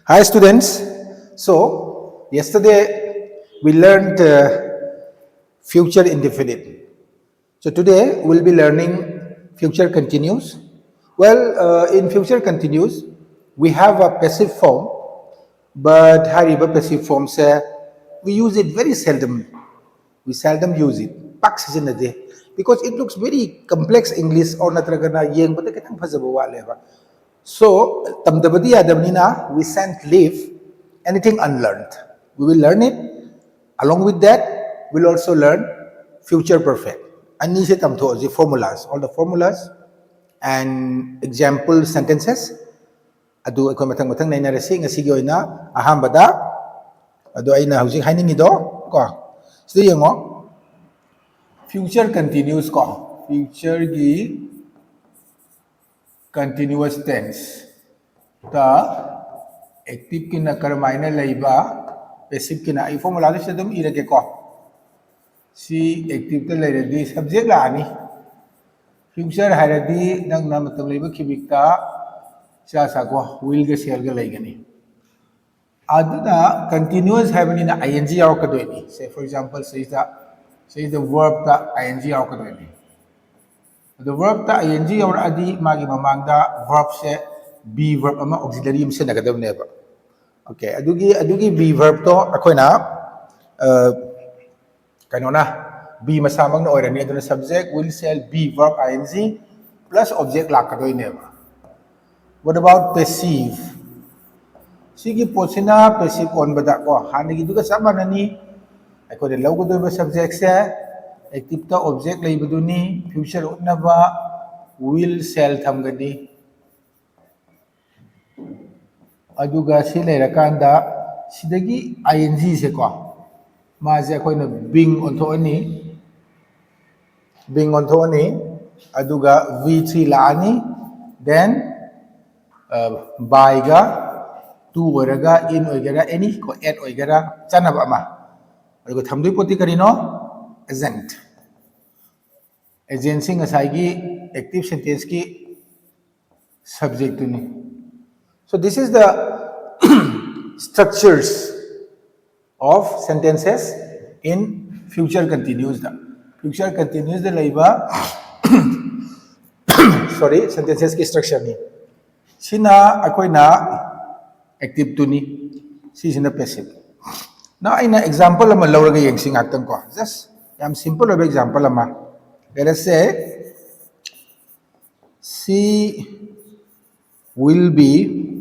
Hi students. So yesterday we learned future indefinite. So today we'll be learning future continuous. Well, in future continuous we have a passive form, but hariba passive form say we use it very seldom. We seldom use it. Pak sisinade because it looks very complex English or natragana yeng bata kitang phajaba waleba. So, tamdabadi adamnina, we sent leave anything unlearned. We will learn it. Along with that, we'll also learn future perfect. Ani se tamtho the formulas, all the formulas and example sentences. Adu ako matang na inarasi nga sige oina ahambada. Adu ay na husik hainingido ko. So yengo future continuous ko. Future gi continuous tense. The active kina karmaina laiba passive kina I formula se dum irage ko si active ta lairadi subject la ani future haradi nang na matam laiba khibikta sa sa ko will ge share ge laigani aduna continuous having in ing yaw ka doini say for example say the verb ta ing yaw ka doini the verb ta ing yaw adi magi mamangda verb se be verb ama auxiliary se nagadam neba. Okay, adugi be verb to akoina kanona be masamang na oirani aduna subject will shall be verb ing plus object lakadoi neba. What about passive? Sigi posina passive on bada ko hanagi duga sama nani ako de logo do subject se active ta object laibaduni future unaba will shall thamgadi aduga si leirakanda sidagi ing se ko maje akoina being onthoani aduga v3 laani then by ga to oiraga in oigara any ko at oigara chanaba ama aduga thamdui poti karino agency ngasai gi active sentence ki subject ni. So this is the structures of sentences in future continuous. The future continuous the laiba sorry sentences ki structure ni. Sina akoy na active to ni. Si sina passive. Now ay na example ama lauraga yung singatan ko. Just yam simple of example ama. Let us say she will be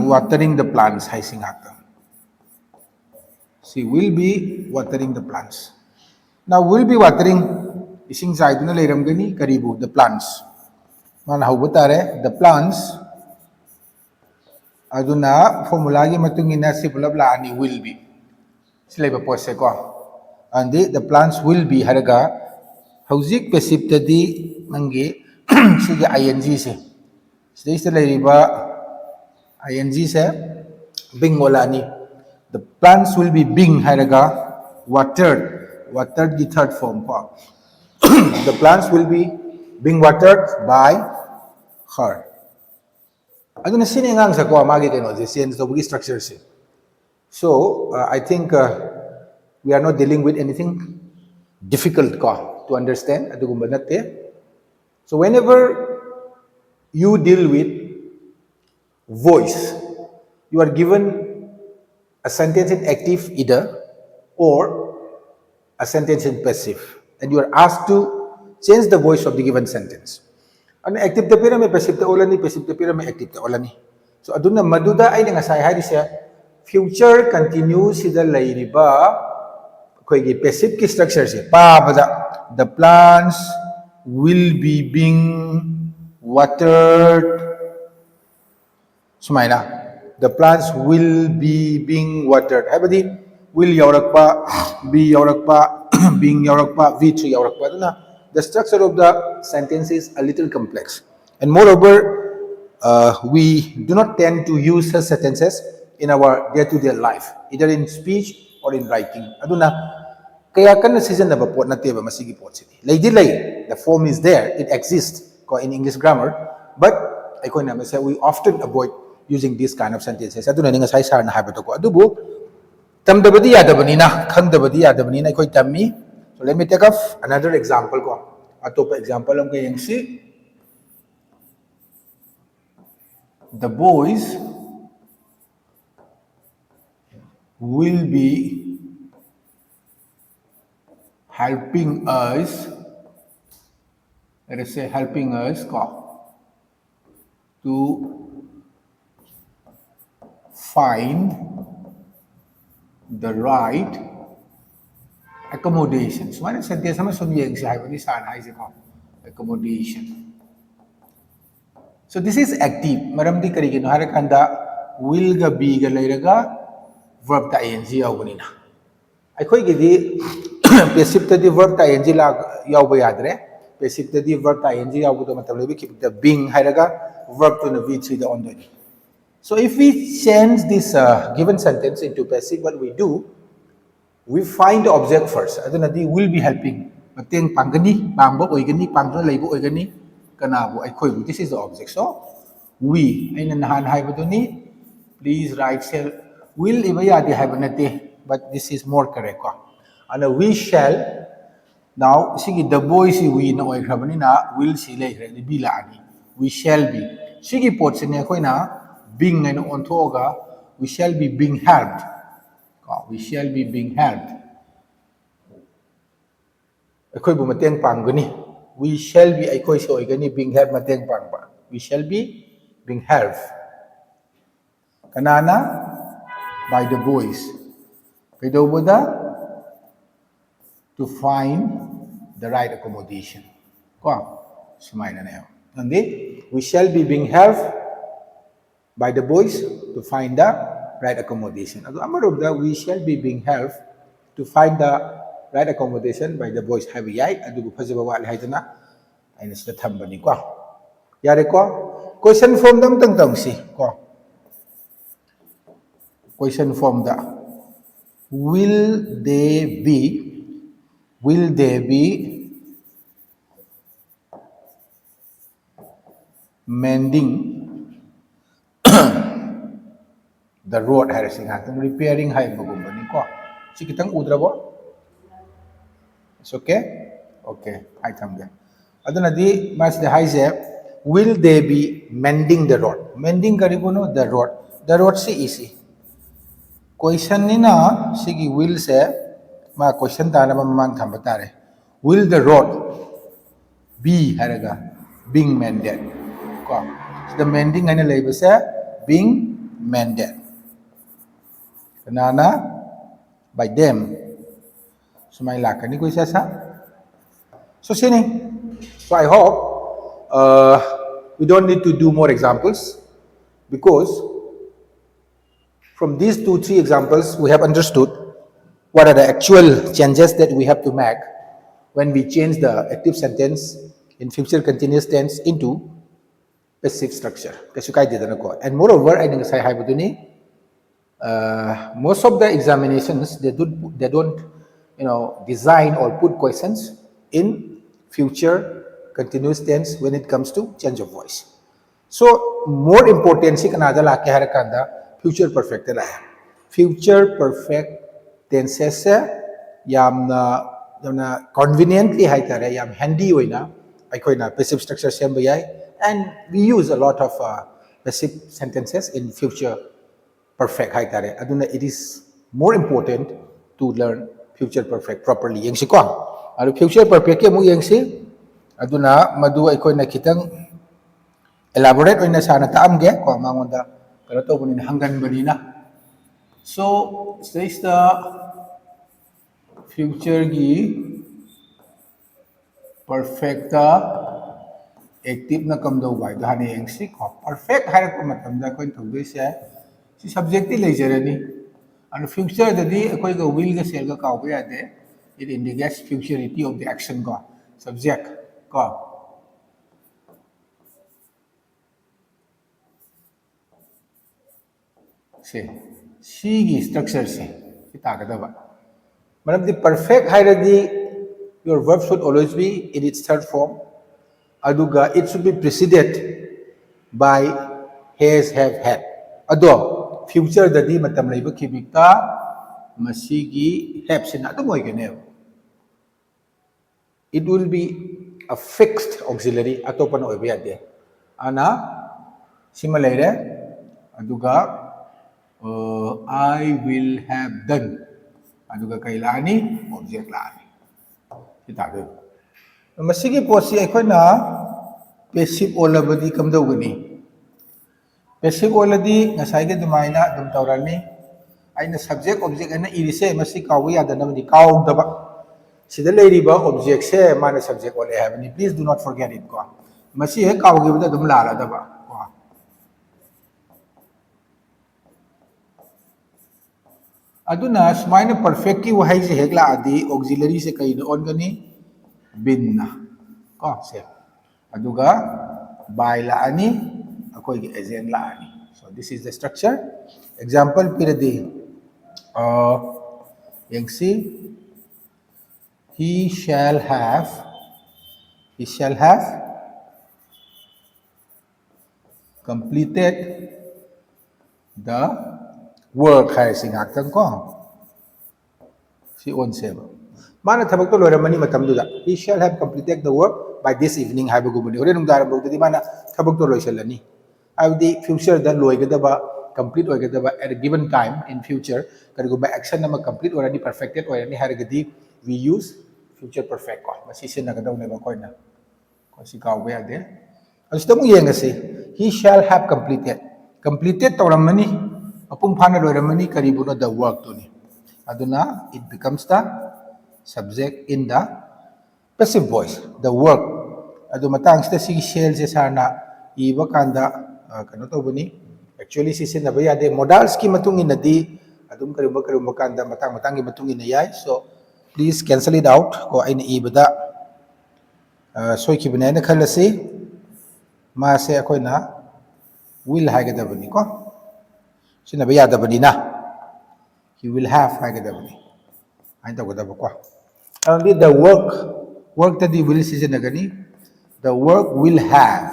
watering the plants. She will be watering the plants. Now will be watering ising side na layram gani karibu the plants. Mana hubutare the plants aduna formula gi matungina si pulabla ani will be. Sila iba pose ko. And the plants will be haraga hauzik passive tadi mangi sige ing se. Sila iba ing se being wala ni. The plants will be being haraga watered the third form ko. The plants will be being watered by her. Aduna sini ngang sa ko magi keno the sense of structure se. So I think we are not dealing with anything difficult ko to understand adugumba natte. So whenever you deal with voice, you are given a sentence in active either or a sentence in passive, and you are asked to change the voice of the given sentence. Ano active ta pira may passive ta ulani, passive ta pira may active ta ulani. So aduna maduda ay nangasay hari siya future continuous sida layriba koy gi passive ki structure siya pa bada the plants will be being watered. Sumaina. The plants will be being watered. Habadi will yaurak pa, be yaurak pa, being yaurak pa, v3 yaurak pa. The structure of the sentence is a little complex. And moreover, we do not tend to use such sentences in our day-to-day life, either in speech or in writing. Aduna, kaya kan na season na ba po na tiba masigi po sini. Lay delay, the form is there, it exists in English grammar, but we often avoid using this kind of sentences. Aduna ninga sai sarna haibado ko. Adubu tamdabadi yadabanina, khangdabadi yadabanina ikoi tammi. So let me take off another example ko. Atopa example am kayeng si the boys will be helping us, let us say helping us to find the right accommodations. One sentence naman sumiyeng siya ni sana ay accommodation. So this is active. Maramdi karigin harakanda will ga be ga layraga verb ta ing yaw na. Aikoy gidi passive ta di verb ta ing yaw ba yadre. Passive ta di verb ta ing yaw to matlab lebi keep the being haraga verb to na v3 the on. So if we change this given sentence into passive, what we do, we find the object first. Aduna di will be helping. Mateng panggani, pangbo oigani, pangdo laibo oigani, kanabo aikoy. This is the object. So we ay nanahan haibo ni. Please write shall will ibaya di haibo nati, but this is more correct. And we shall. Now sige the boy si we na oy krabani na will si lay ni bila ani. We shall be. Sige pot sin akoy na being and on toga. We shall be being helped. We shall be being helped. Akoy bu mateng panggani. We shall be akoy so igani being helped mateng pangba. We shall be being helped. Kanana by the boys. Kaidaw mo da to find the right accommodation. Sumay na nayo. Nandi, we shall be being helped by the boys to find the right accommodation. Ado amarog da we shall be being helped to find the right accommodation by the boys. Have yai adu bu phajaba wa hai tana ai nasta thambani ko. Yare ko question form dam tang tang si ko. Question form da will they be mending the road harassing hatung repairing hai bagumba ni ko si kitang udrabo. It's okay. I come there. Aduna di mas the hai je will they be mending the road. Mending karibuno the road. The road si easy. Question ni na sige will se ma question ta na mamang thamba tare. Will the road be haraga being mended? So the mending ana label se being mended. Kanana by them. So may lakan ni ko isa sa. So sini. So I hope we don't need to do more examples because from these 2-3 examples we have understood what are the actual changes that we have to make when we change the active sentence in future continuous tense into passive structure. And moreover, I think most of the examinations they don't design or put questions in future continuous tense when it comes to change of voice. So more important si kanada la ke harakanda future perfect la. Future perfect tenses se yamna conveniently hai tare yam handy oina aikoi na passive structure semba yai, and we use a lot of passive sentences in future perfect hai tare. Aduna it is more important to learn future perfect properly. Yang si ko aro future perfect ke mo yang si aduna madu aikoi na kitang elaborate oina sana taam ge ko mangonda pero to bunin hanggan banina. So this the future gi perfect active na kamdo bai da ne yang si ko perfect harak ko matam da ko thogdoi se si subject ti lejarani and future da di koi ga will ga sel ga ka ba ya de it indicates futurity of the action ko subject ko. She structure se the perfect hierarchy, your verb should always be in its third form. Aduga, it should be preceded by has have had ado future dadi matam leiba khibika masigi have sina adu moigane it will be a fixed auxiliary atopana oiba yade ana sima leire aduga I will have done aduga kai lani object lani itabe masigi posi aikoina passive olabadi kamdogani passive oladi ngasai ge dumaina dum tawrani aina subject object ana irise masi kawi yadanamani kaudaba sida leiriba object se mana subject ole habani please do not forget it ko masi he kawgi bada dum la daba ko aduna smaina perfect ki wahai se hekla adi auxiliary se kai on gani binna ko se aduga by la ani akoi ge agent la ani so this is the structure example piradi yang see he shall have completed the work hai singaktang ko si on seba mana thabak to loramani matam duda he shall have completed the work by this evening haiba gumani ore nung daram bogdi mana thabak to loisalani abdi future da loigadaba complete oigadaba at a given time in future karigo ba action nama complete already perfected already haragadi we use future perfect ko masi sin nagadaw na ba koina ko si kaw ba ade asita mo yengasi he shall have completed tawramani apung phana loiramani karibuno the work to ni aduna it becomes the subject in the passive voice the work adu matang sita si shell se sarna iba kanda kano to bani actually si sin nabaya de modals ki matung inadi adum kariba kanda matang ki matung inayai so please cancel it out ko aina ibada soi ki banana khalasi ma se akoina will haigadabani ko sinabaya dabani na he will have haigadabani ain tawgadaba ko only the work tadi will sisinagani the work will have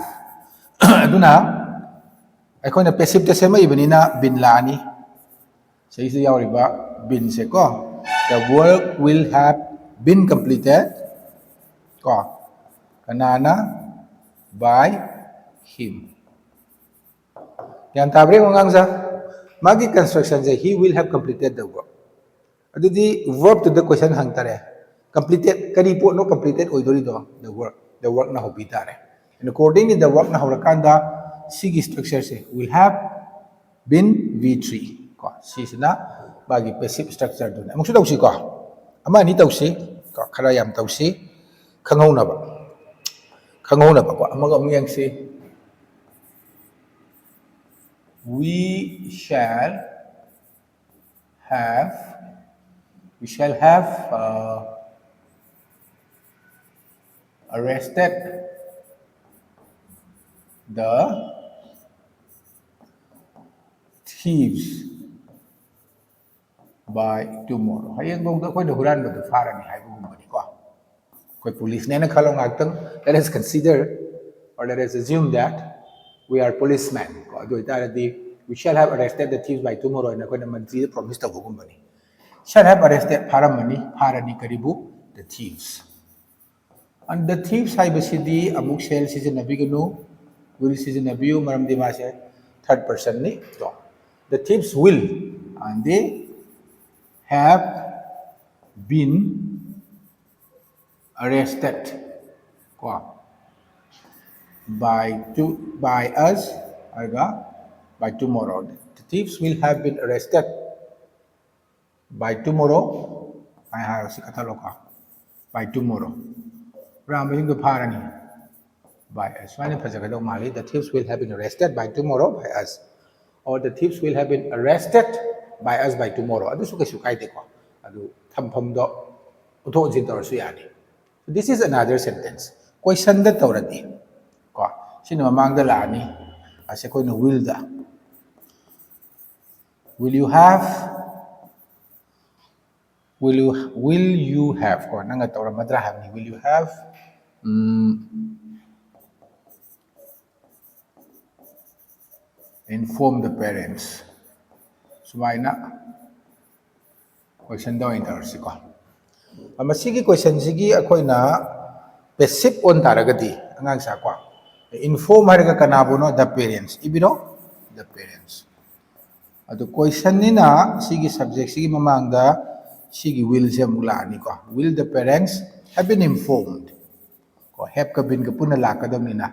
aduna aikoina passive ta sema ibanina bin lani sai su yawriba bin se ko the work will have been completed ko kanana by him yan tabre ngang sa magi construction say he will have completed the work adudi verb to the question hangtare completed kari po no completed oidori do the work na hobi tare and accordingly the work na horakanda sigi structure say will have been v3 ko si sina bagi passive structure do na mungsu tawsi ko ama ni tawsi ko khara yam tawsi khangau na ba ko amaga amyang si we shall have arrested the thieves by tomorrow hayang bong da koi da huran ba da farani hai bong ba ni ko koi police ne na khalong aktang let us consider or let us assume that we are policemen ko do ita di we shall have arrested the thieves by tomorrow na koi na manji promise ta bugum ba ni shall have arrested farani karibu the thieves and the thieves hai basidi amuk shell season nabiganu will season nabiu maram di ma se third person ni to the thieves will and they have been arrested by us by tomorrow. The thieves will have been arrested by tomorrow. I have si kataloka by tomorrow. Raming the parani by us. Mali. The thieves will have been arrested by tomorrow by us, or the thieves will have been arrested by us by tomorrow. Adu suka sukai deko. Adu thampam do uto jintor suyani. This is another sentence. Question da taurati. Ko sino mamang da lani. Ase ko no will da. Will you have? Will you have? Ko nanga taura madra have ni. Will you have? inform the parents. Sumaina question daw intersi ko. Masigi question sigi ako'y passive on taragati angang sa ko. Inform haraga kanabo no the parents. Ibino the parents. Ado question ni na sige subject sige mamangda sige will siya mula ni ko. Will the parents have been informed? Ko have ka bin ka puna lakadam ni na.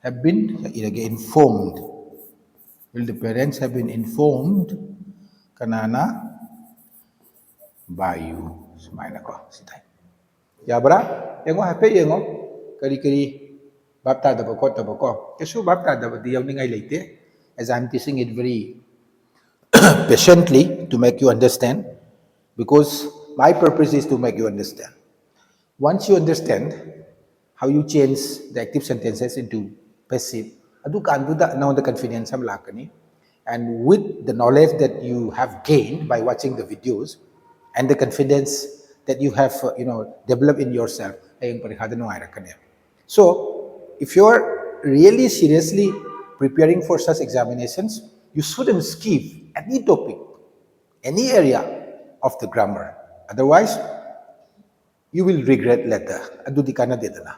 Have been ilagay informed. Will the parents have been informed kanana by you? Sumaina ko sitay. Ya bara yengo hape yengo kari bapta da ko ta ko. Kesu bapta da di yaw ni ngai leite as I'm teaching it very patiently to make you understand because my purpose is to make you understand. Once you understand how you change the active sentences into passive, adu kanduda now the confidence am lakani, and with the knowledge that you have gained by watching the videos and the confidence that you have developed in yourself ayong parihada nungai rakani. So if you're really seriously preparing for such examinations, you shouldn't skip any topic, any area of the grammar. Otherwise, you will regret later. Adu di kana dedana.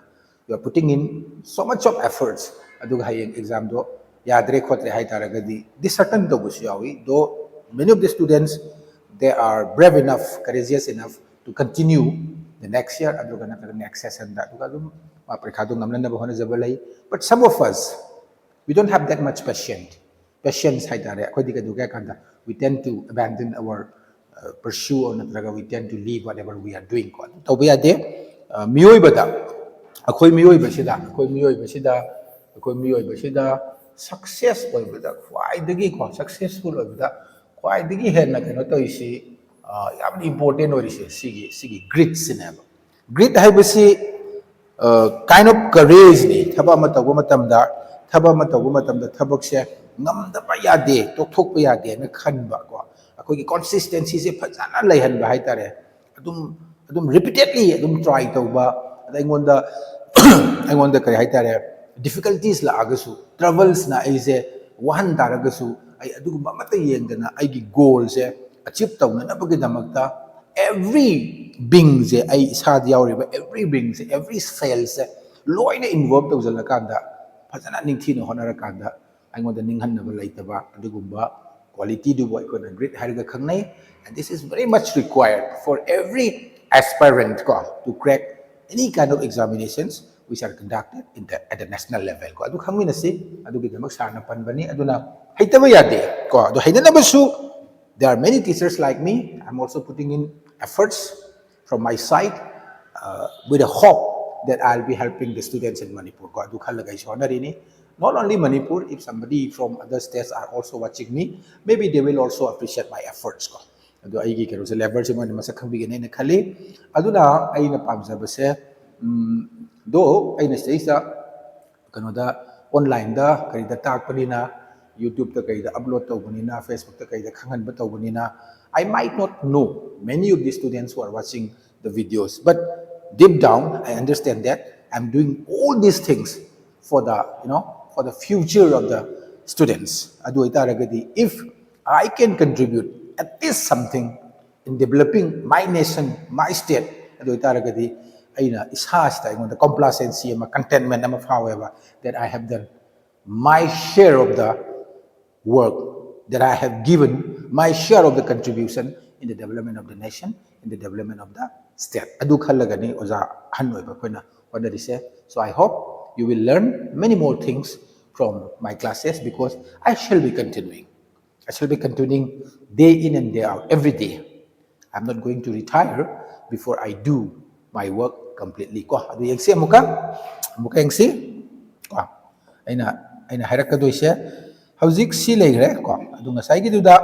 You are putting in so much of efforts. Adu hayeng exam do yadre khotre hay taragadi. This certain do busyawi. Though many of the students they are brave enough, courageous enough to continue the next year. Adu kana the next session da. Adu kadum maprikado ngamlan na bahona jabalay. But some of us we don't have that much patience hay tare. Ako di kadu kaya kanda. We tend to abandon our pursue or natraga we tend to leave whatever we are doing ko to be ade miyoy bada akoy miyoy ba sida success oy bada kwai dagi ko successful oy bada kwai dagi hen na kano to isi yam important or isi sigi grit sinaba grit hay basi kind of courage ni thaba matamda thabak se ngamda ba yade tok pa yade na khanba ko akogi consistency se phajana laihan ba haitare adum repeatedly adum try tauba aingonda aingonda kare haitare difficulties la agasu troubles na aise wahan daragasu ai adugumba mata yengdana aigi goal se achieve tawna na bagi damakta every being se ai isad yauriba every being se every cell se loina involved tawjala kanda phajana ningthina honara kanda aingonda ninghanna ba laitaba adugumba quality do boy ko na great hariga khangnai, and this is very much required for every aspirant ko to crack any kind of examinations which are conducted at the national level ko adu khangmi na si adu gi damak sarna panbani aduna haitaba yade ko adu haidana basu there are many teachers like me. I'm also putting in efforts from my side with a hope that I'll be helping the students in Manipur ko adu khalaga ishonari ni. Not only Manipur, if somebody from other states are also watching me, maybe they will also appreciate my efforts ko. Ado ay gi kero sa level sa mga masak kang bigyan na khali. Ado na ay napamsa ba sa do ay nasa isa kano da online da kay da tag pa na YouTube ta kay da upload ta na Facebook ta kay da khangan ba ta na I might not know many of the students who are watching the videos, but deep down I understand that I'm doing all these things for the for the future of the students. Adu itaragadi if I can contribute at least something in developing my nation, my state, adu itaragadi aina ishasta the complacency and contentment however that I have done my share of the work, that I have given my share of the contribution in the development of the nation, in the development of the state. Adu khallagani oza hanoi ba koina wadari se. So I hope you will learn many more things from my classes because I shall be continuing. I shall be continuing day in and day out, every day. I'm not going to retire before I do my work completely. Ko adu yengsi muka yengsi ko aina hairakadoi se hauzik si leigre ko adu ngasai gi duda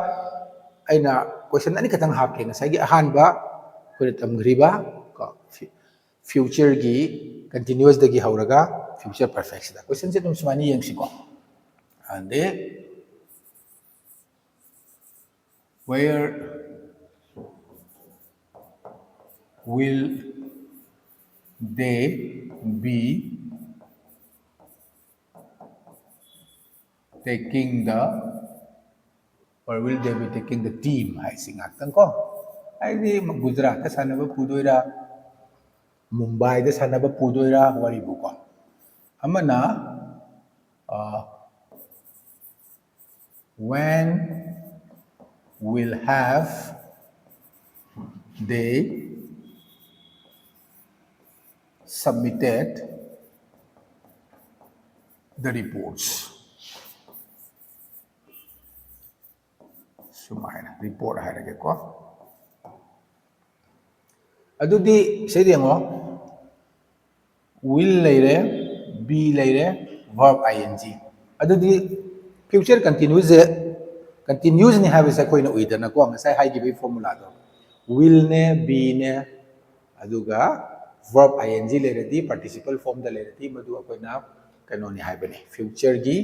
aina question ani katang hapke ngasai gi ahanba ko tamgriba ko future gi continuous dagi hauraga future perfect da question se tum sumani yengsi ko ande where will they be taking the, or will they be taking the team hai si ngaktan ko ai di Gujarat ta sanaba pudoira Mumbai da sanaba pudoira wari bu ko amana when will have they submitted the reports sumaina report hairage ko adudi sei dengo will leire be leire verb ing adudi future continuous continuous ni have sa koina uidana ko ngasai hai gi formula do will ne be ne aduga verb ing leiradi participle form da leiradi madu akoina kano ni haibani future gi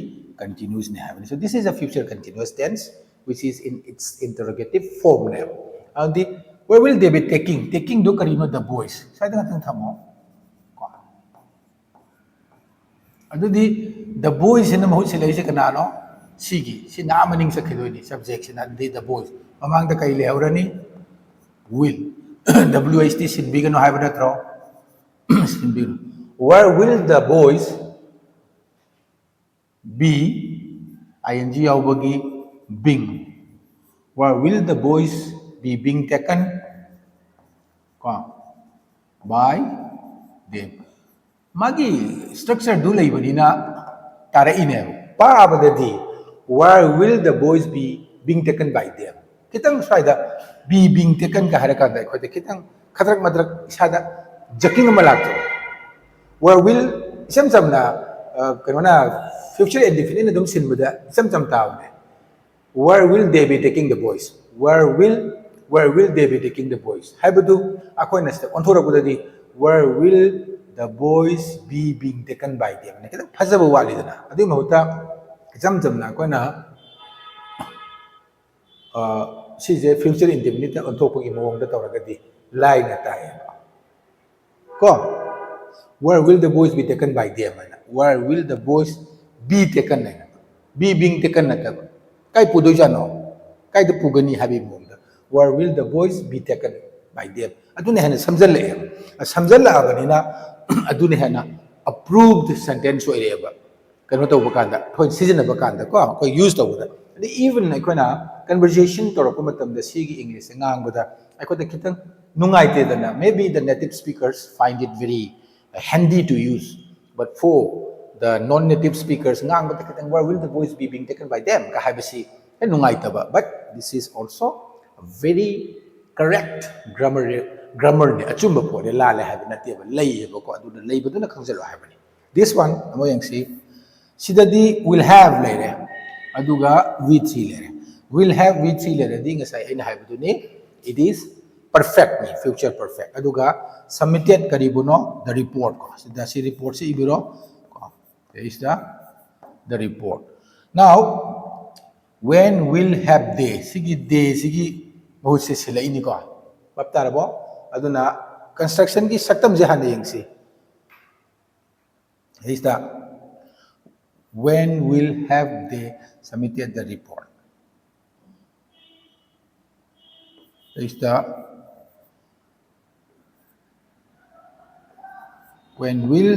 continuous ni haibani so this is a future continuous tense which is in its interrogative form now and the where will they be taking do karino the boys sai da tang thamo ko adudi the boys in the mahut silai se kana no sigi si na maning sa khidoi ni subject sin and the boys mamang da kai le aurani will wht sin bi gano haibana tro sin bi where will the boys be ing yaubagi being where will the boys be being taken by them magi structure du leibani na tara ine pa abadadi where will the boys be being taken by them kitang saida be being taken ka haraka da ko kitang khadrak madrak sada jaking malak where will isam samna kanona future indefinite dum sin muda isam sam taawne where will they be taking the boys where will they be taking the boys haibadu akoina step on thora budadi where will the boys be being taken by them ne kitang phajaba wali dana adu mahuta isam samna akoina sije future indefinite on thopagi mawong da tawragadi line na tayo ko where will the boys be taken by them where will the boys be taken be being taken na ta kai pudo jano kai da pugani habi mumda where will the boys be taken by them adune hana samjalla abani na adune hana approved sentence oireba kano to bakanda thoi season bakanda ko use to da even aikoina conversation to ko matam da sigi english ngang bada aikoda kitang nungai te dana maybe the native speakers find it very handy to use but for the non-native speakers ngang bada kitang where will the voice be being taken by them ka habisi nungai ta ba but this is also a very correct grammar ne achumba po le la le habi na te ba lei ba ko adu lei ba na khangjalo habani this one amo yang si sidadi will have leire aduga v3 leire will have v3 leire di ngasai aina habadu ni it is perfect ni future perfect aduga submitted karibuno the report ko sida si report si ibiro ko there is the report now when will have they sigi bahut se sila ini ko bap tarabo aduna construction ki saktam je han yeng si there is when will have they submitted the report there is when will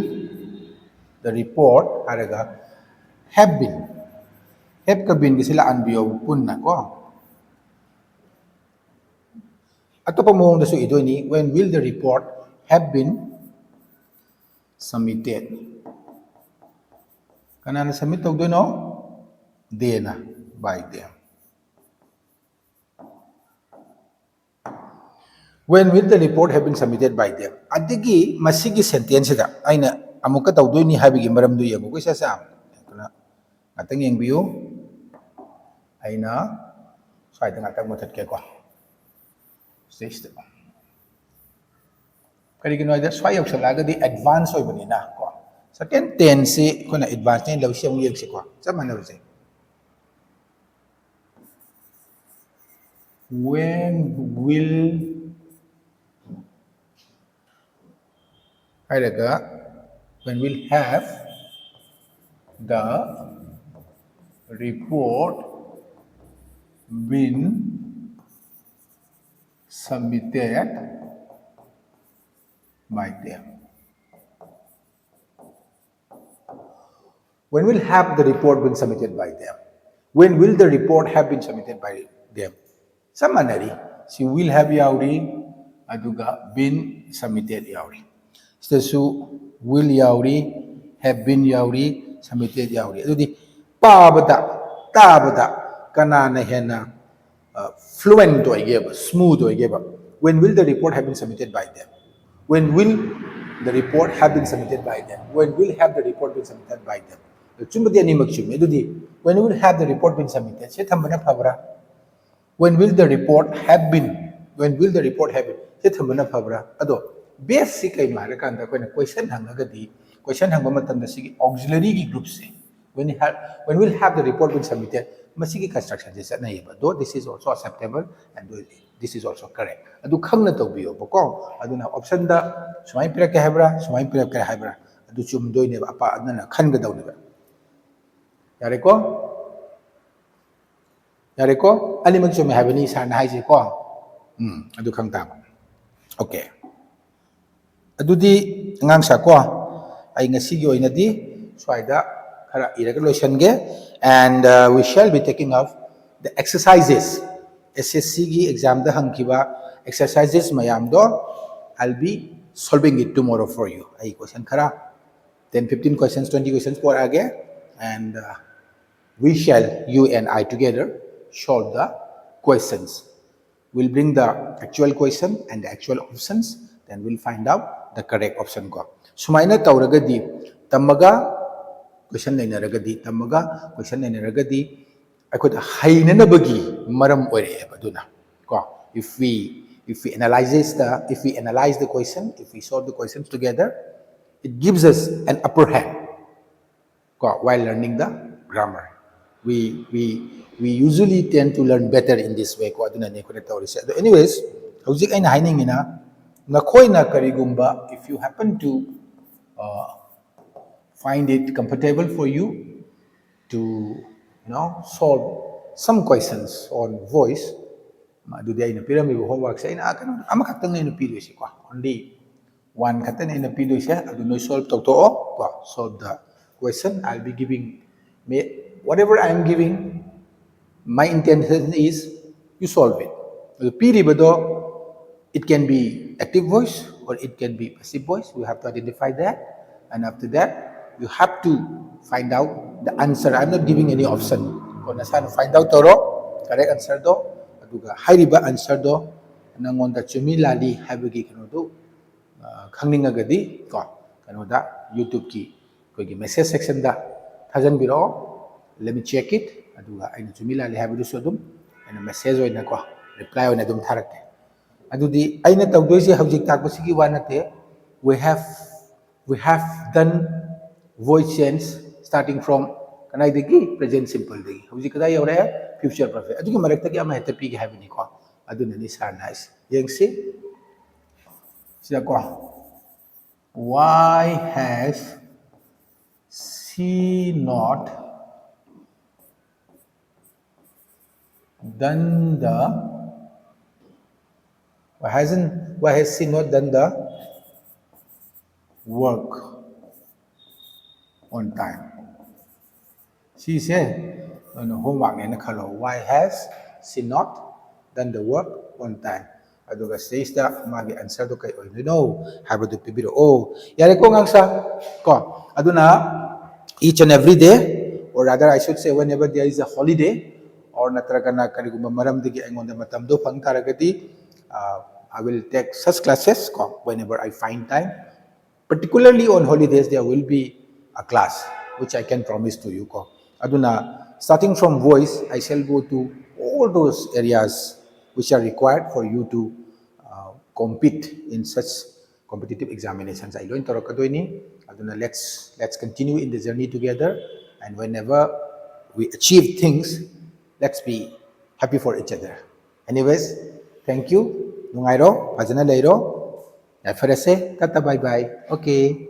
the report haraga have ka bin sila anbiyo punna ko ato pa mo da so ito ni when will the report have been submitted kana na submit og do no de na by them when will the report have been submitted by them adigi masigi sentence da aina amuka tawdo ni habigi maram du yego ko sa sa kana atang yeng biu aina sai da atang mo ke ko stage da kari gino da swai yok sala ga di advance oi bani na ko second tense si ko na advance ni law siyang yeg si ko sa man na si when will when we'll have the report been submitted by them. When will have the report been submitted by them? When will the report have been submitted by them? Samanari, she will have yauri, aduga been submitted yauri. Stasu will yauri, have been yauri, submitted yauri. Adudi pabada, tabada, kanana hena fluent or smooth or when will the report have been submitted by them? When will the report have been submitted by them? When will have the report been submitted by them? Chumadi animak chumi. When will have the report been submitted? Se thambana phabra. When will the report have been? When will the report have been? Se thambana phabra. Ado basic ay mara kanda ko na question hangagadi. Question hangba matamda sige auxiliary group se. When will have the report been submitted? Masigi construction je na yeba. Though this is also acceptable and this is also correct. Adu khang na tawbiyo bako. Adu na option da sumay pira ka hebra, sumay pira ka hebra. Adu chumdoy ne apa adna na khan ga daw ne ba. Yare ko? Yare ko? Ani mag chumi habani sa na haisi ko. Adu khang tama. Okay. Adu di ngang sa ko ay ngasigi oy na di swaida khara irregulation ge and we shall be taking off the exercises. SSC gi exam da hangkiba exercises mayam do I'll be solving it tomorrow for you. Ay question khara 10-15 questions 20 questions por age and we shall you and I together solve the questions. We'll bring the actual question and the actual options then we'll find out the correct option ko. Sumaina tawragadi tamaga question nainaragadi tamaga question nainaragadi akhod hainanabagi maram oire baduna ko if we analyze the question, if we solve the questions together, it gives us an upper hand ko while learning the grammar. We usually tend to learn better in this way ko aduna ne ko tawrisi. Anyways, hauzik ay nahiningina nakoy na karigumba if you happen to find it comfortable for you to solve some questions on voice do day na pira mi homework sa ina kan ama katang na pido si ko only one katang na pido siya adu no solve to ko solve the question. I'll be giving whatever I'm giving, my intention is you solve it. The piri bado it can be active voice or it can be passive voice. We have to identify that, and after that you have to find out the answer. I'm not giving any option. Kung nasaan find out toro correct answer do aduga hairiba answer do nangonda chumilali habigi kano do khangninga ko kano da YouTube ki kogi message section da thajan biro. Let me check it aduga aina chumilali habidu so dum aina message oina ko reply oina dum tharakte adudi aina tawdoisi hawjik takbo sigi wanate we have done voice change starting from kanai degi present simple degi hawjik kada yore future perfect adugi marakta ki ama heta pi gi habini ko aduna ni sar nice yengsi sida ko why has she not done the why has she not done the work on time? She said homework na khalo why has she not done the work on time? Aduga says da magi answer do kay no habadu pibiro yare ko ngang sa ko aduna each and every day or rather I should say whenever there is a holiday or natragana kariguma maram digi angonda matam do phang taragati I will take such classes whenever I find time. Particularly on holidays, there will be a class which I can promise to you. Aduna, starting from voice, I shall go to all those areas which are required for you to compete in such competitive examinations. I learned Torokadoini. Aduna, let's continue in the journey together. And whenever we achieve things, let's be happy for each other. Anyways, thank you. Nungairo, pajana leiro. Yafarese, tata bye bye. Okay.